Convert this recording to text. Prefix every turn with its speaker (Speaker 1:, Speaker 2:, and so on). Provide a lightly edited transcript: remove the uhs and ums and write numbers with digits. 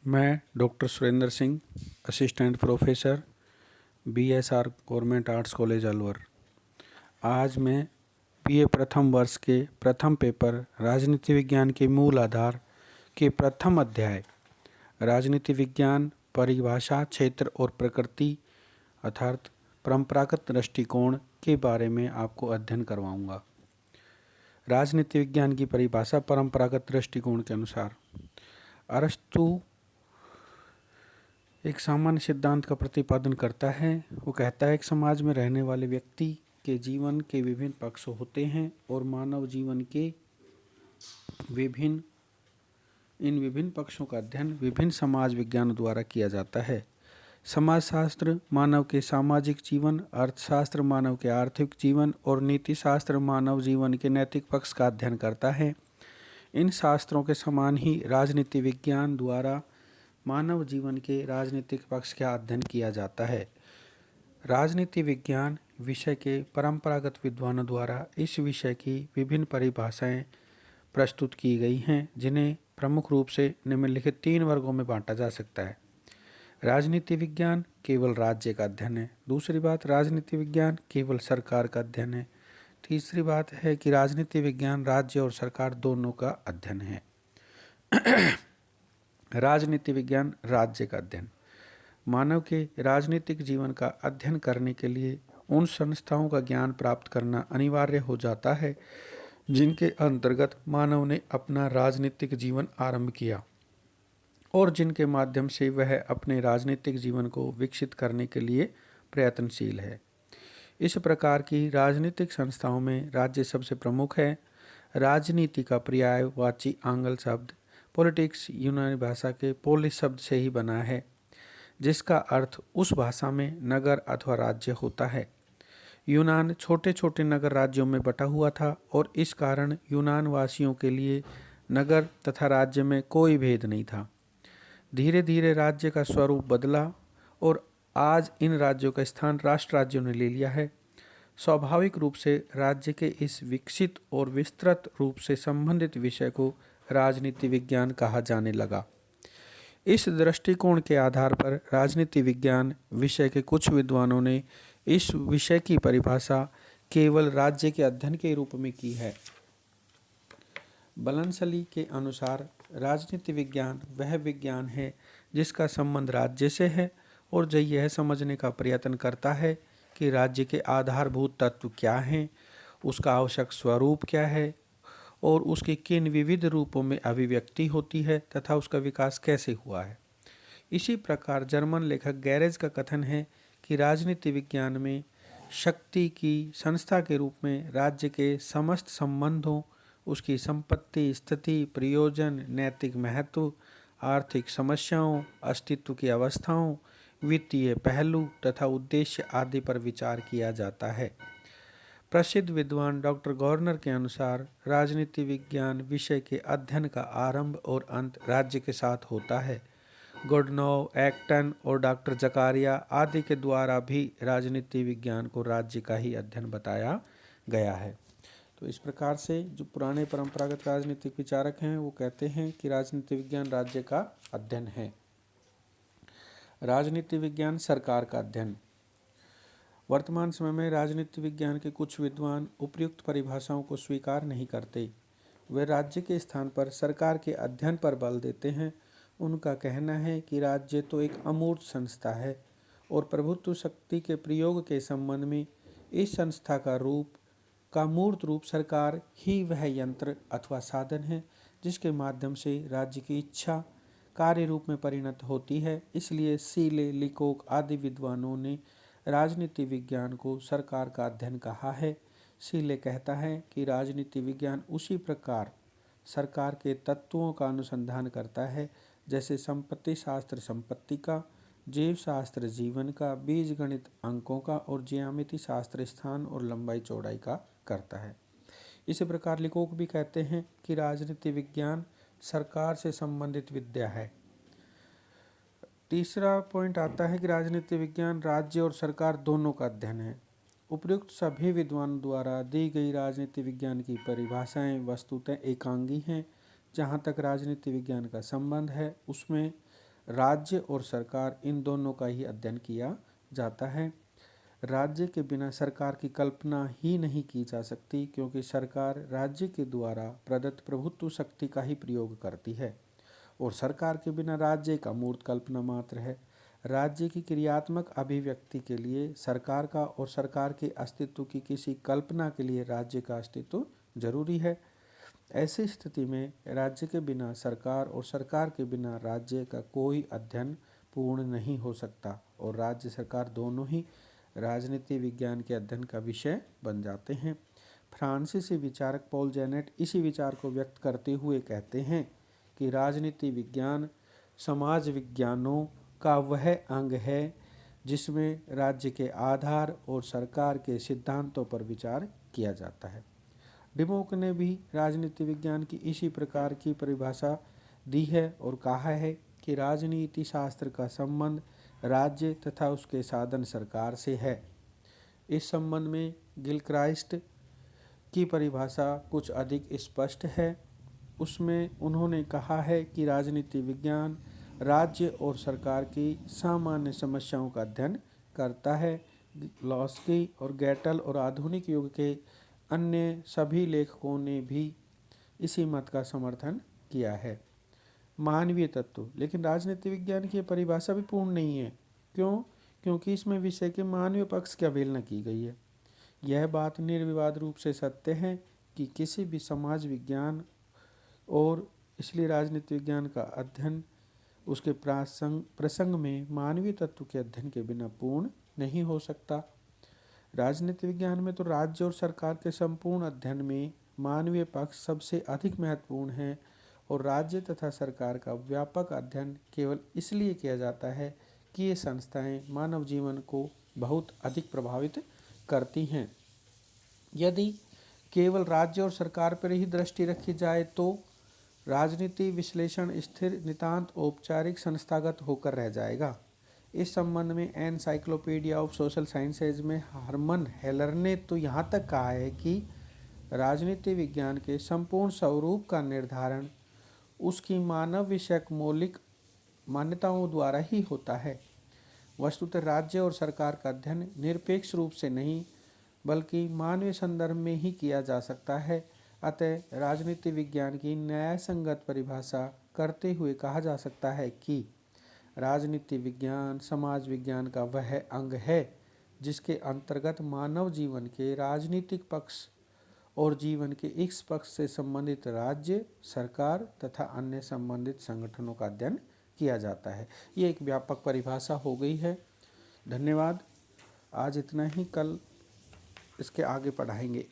Speaker 1: मैं doctor Surendra Singh, assistant professor, BSR government arts college Alwar. आज मैं बीए प्रथम वर्ष के प्रथम पेपर राजनीति विज्ञान के मूल आधार के प्रथम अध्याय राजनीति विज्ञान, परिभाषा, क्षेत्र और प्रकृति अर्थात परंपरागत दृष्टिकोण के बारे में आपको अध्ययन करवाऊंगा। राजनीति विज्ञान की परिभाषा परंपरागत दृष्टिकोण के अनुसार अरस्तु एक सामान्य सिद्धांत का प्रतिपादन करता है। वो कहता है कि समाज में रहने वाले व्यक्ति के जीवन के विभिन्न पक्ष होते हैं और मानव जीवन के इन विभिन्न पक्षों का अध्ययन विभिन्न समाज विज्ञानों द्वारा किया जाता है। समाजशास्त्र मानव के सामाजिक जीवन, अर्थशास्त्र मानव के आर्थिक जीवन और नीति शास्त्र मानव जीवन के नैतिक पक्ष का अध्ययन करता है। इन शास्त्रों के समान ही राजनीति विज्ञान द्वारा मानव जीवन के राजनीतिक पक्ष का अध्ययन किया जाता है। राजनीति विज्ञान विषय के परंपरागत विद्वानों द्वारा इस विषय की विभिन्न परिभाषाएं प्रस्तुत की गई हैं, जिन्हें प्रमुख रूप से निम्नलिखित 3 वर्गों में बांटा जा सकता है। राजनीति विज्ञान केवल राज्य का अध्ययन है। दूसरी बात, राजनीति विज्ञान केवल सरकार का अध्ययन है। तीसरी बात है कि राजनीति विज्ञान राज्य और सरकार दोनों का अध्ययन है। राजनीति विज्ञान राज्य का अध्ययन मानव के राजनीतिक जीवन का अध्ययन करने के लिए उन संस्थाओं का ज्ञान प्राप्त करना अनिवार्य हो जाता है जिनके अंतर्गत मानव ने अपना राजनीतिक जीवन आरंभ किया और जिनके माध्यम से वह अपने राजनीतिक जीवन को विकसित करने के लिए प्रयत्नशील है। इस प्रकार की राजनीतिक संस्थाओं में राज्य सबसे प्रमुख है। राजनीति का पर्यायवाची आंग्ल शब्द पॉलिटिक्स यूनानी भाषा के पोलिस शब्द से ही बना है, जिसका अर्थ उस भाषा में नगर अथवा राज्य होता है। यूनान छोटे छोटे नगर राज्यों में बटा हुआ था और इस कारण यूनान वासियों के लिए नगर तथा राज्य में कोई भेद नहीं था। धीरे धीरे राज्य का स्वरूप बदला और आज इन राज्यों का स्थान राष्ट्र राज्यों ने ले लिया है। स्वाभाविक रूप से राज्य के इस विकसित और विस्तृत रूप से संबंधित विषय को राजनीति विज्ञान कहा जाने लगा। इस दृष्टिकोण के आधार पर राजनीति विज्ञान विषय के कुछ विद्वानों ने इस विषय की परिभाषा केवल राज्य के अध्ययन के रूप में की है। बलनसली के अनुसार राजनीति विज्ञान वह विज्ञान है जिसका संबंध राज्य से है और जो यह समझने का प्रयत्न करता है कि राज्य के आधारभूत तत्व क्या हैं, उसका आवश्यक स्वरूप क्या है और उसके किन विविध रूपों में अभिव्यक्ति होती है तथा उसका विकास कैसे हुआ है। इसी प्रकार जर्मन लेखक गैरेज का कथन है कि राजनीति विज्ञान में शक्ति की संस्था के रूप में राज्य के समस्त संबंधों, उसकी संपत्ति, स्थिति, प्रयोजन, नैतिक महत्व, आर्थिक समस्याओं, अस्तित्व की अवस्थाओं, वित्तीय पहलू तथा उद्देश्य आदि पर विचार किया जाता है। प्रसिद्ध विद्वान डॉक्टर गॉर्नर के अनुसार राजनीति विज्ञान विषय के अध्ययन का आरंभ और अंत राज्य के साथ होता है। गोडनोव, एक्टन और डॉक्टर जकारिया आदि के द्वारा भी राजनीति विज्ञान को राज्य का ही अध्ययन बताया गया है। तो इस प्रकार से जो पुराने परंपरागत राजनीतिक विचारक हैं वो कहते हैं कि राजनीति विज्ञान राज्य का अध्ययन है। राजनीति विज्ञान सरकार का अध्ययन। वर्तमान समय में राजनीति विज्ञान के कुछ विद्वान उपयुक्त परिभाषाओं को स्वीकार नहीं करते। वे राज्य के स्थान पर सरकार के अध्ययन पर बल देते हैं। उनका कहना है कि राज्य तो एक अमूर्त संस्था है और प्रभुत्व शक्ति के प्रयोग के संबंध में इस संस्था का मूर्त रूप सरकार ही वह यंत्र अथवा साधन है जिसके माध्यम से राज्य की इच्छा कार्य रूप में परिणत होती है। इसलिए सीले, लिकोक आदि विद्वानों ने राजनीति विज्ञान को सरकार का अध्ययन कहा है। सीले कहता है कि राजनीति विज्ञान उसी प्रकार सरकार के तत्वों का अनुसंधान करता है जैसे संपत्ति शास्त्र संपत्ति का, जीव शास्त्र जीवन का, बीज गणित अंकों का और ज्यामिति शास्त्र स्थान और लंबाई चौड़ाई का करता है। इसी प्रकार लिकोक भी कहते हैं कि राजनीति विज्ञान सरकार से संबंधित विद्या है। तीसरा पॉइंट आता है कि राजनीति विज्ञान राज्य और सरकार दोनों का अध्ययन है। उपयुक्त सभी विद्वानों द्वारा दी गई राजनीति विज्ञान की परिभाषाएं वस्तुतः एकांगी हैं। जहाँ तक राजनीति विज्ञान का संबंध है उसमें राज्य और सरकार इन दोनों का ही अध्ययन किया जाता है। राज्य के बिना सरकार की कल्पना ही नहीं की जा सकती, क्योंकि सरकार राज्य के द्वारा प्रदत्त प्रभुत्व शक्ति का ही प्रयोग करती है और सरकार के बिना राज्य का मूर्त कल्पना मात्र है। राज्य की क्रियात्मक अभिव्यक्ति के लिए सरकार का और सरकार के अस्तित्व की किसी कल्पना के लिए राज्य का अस्तित्व जरूरी है। ऐसी स्थिति में राज्य के बिना सरकार और सरकार के बिना राज्य का कोई अध्ययन पूर्ण नहीं हो सकता और राज्य सरकार दोनों ही राजनीति विज्ञान के अध्ययन का विषय बन जाते हैं। फ्रांसीसी विचारक पॉल जेनेट इसी विचार को व्यक्त करते हुए कहते हैं कि राजनीति विज्ञान समाज विज्ञानों का वह अंग है जिसमें राज्य के आधार और सरकार के सिद्धांतों पर विचार किया जाता है। डिमोक ने भी राजनीति विज्ञान की इसी प्रकार की परिभाषा दी है और कहा है कि राजनीति शास्त्र का संबंध राज्य तथा उसके साधन सरकार से है। इस संबंध में गिलक्राइस्ट की परिभाषा कुछ अधिक स्पष्ट है। उसमें उन्होंने कहा है कि राजनीति विज्ञान राज्य और सरकार की सामान्य समस्याओं का अध्ययन करता है। लॉस्की और गैटल और आधुनिक युग के अन्य सभी लेखकों ने भी इसी मत का समर्थन किया है। मानवीय तत्व, लेकिन राजनीति विज्ञान की परिभाषा भी पूर्ण नहीं है। क्यों? क्योंकि इसमें विषय के मानवीय पक्ष की अवहेलना की गई है। यह बात निर्विवाद रूप से सत्य है कि किसी भी समाज विज्ञान और इसलिए राजनीति विज्ञान का अध्ययन उसके प्रसंग में मानवीय तत्व के अध्ययन के बिना पूर्ण नहीं हो सकता। राजनीति विज्ञान में तो राज्य और सरकार के संपूर्ण अध्ययन में मानवीय पक्ष सबसे अधिक महत्वपूर्ण है और राज्य तथा सरकार का व्यापक अध्ययन केवल इसलिए किया जाता है कि ये संस्थाएं मानव जीवन को बहुत अधिक प्रभावित करती हैं। यदि केवल राज्य और सरकार पर ही दृष्टि रखी जाए तो राजनीति विश्लेषण स्थिर नितांत औपचारिक संस्थागत होकर रह जाएगा। इस संबंध में एनसाइक्लोपीडिया ऑफ सोशल साइंसेज में हरमन हेलर ने तो यहाँ तक कहा है कि राजनीति विज्ञान के संपूर्ण स्वरूप का निर्धारण उसकी मानव विषयक मौलिक मान्यताओं द्वारा ही होता है। वस्तुतः राज्य और सरकार का अध्ययन निरपेक्ष रूप से नहीं बल्कि मानवीय संदर्भ में ही किया जा सकता है। अतः राजनीति विज्ञान की न्याय संगत परिभाषा करते हुए कहा जा सकता है कि राजनीति विज्ञान समाज विज्ञान का वह अंग है जिसके अंतर्गत मानव जीवन के राजनीतिक पक्ष और जीवन के इस पक्ष से संबंधित राज्य, सरकार तथा अन्य संबंधित संगठनों का अध्ययन किया जाता है। ये एक व्यापक परिभाषा हो गई है। धन्यवाद। आज इतना ही, कल इसके आगे पढ़ाएंगे।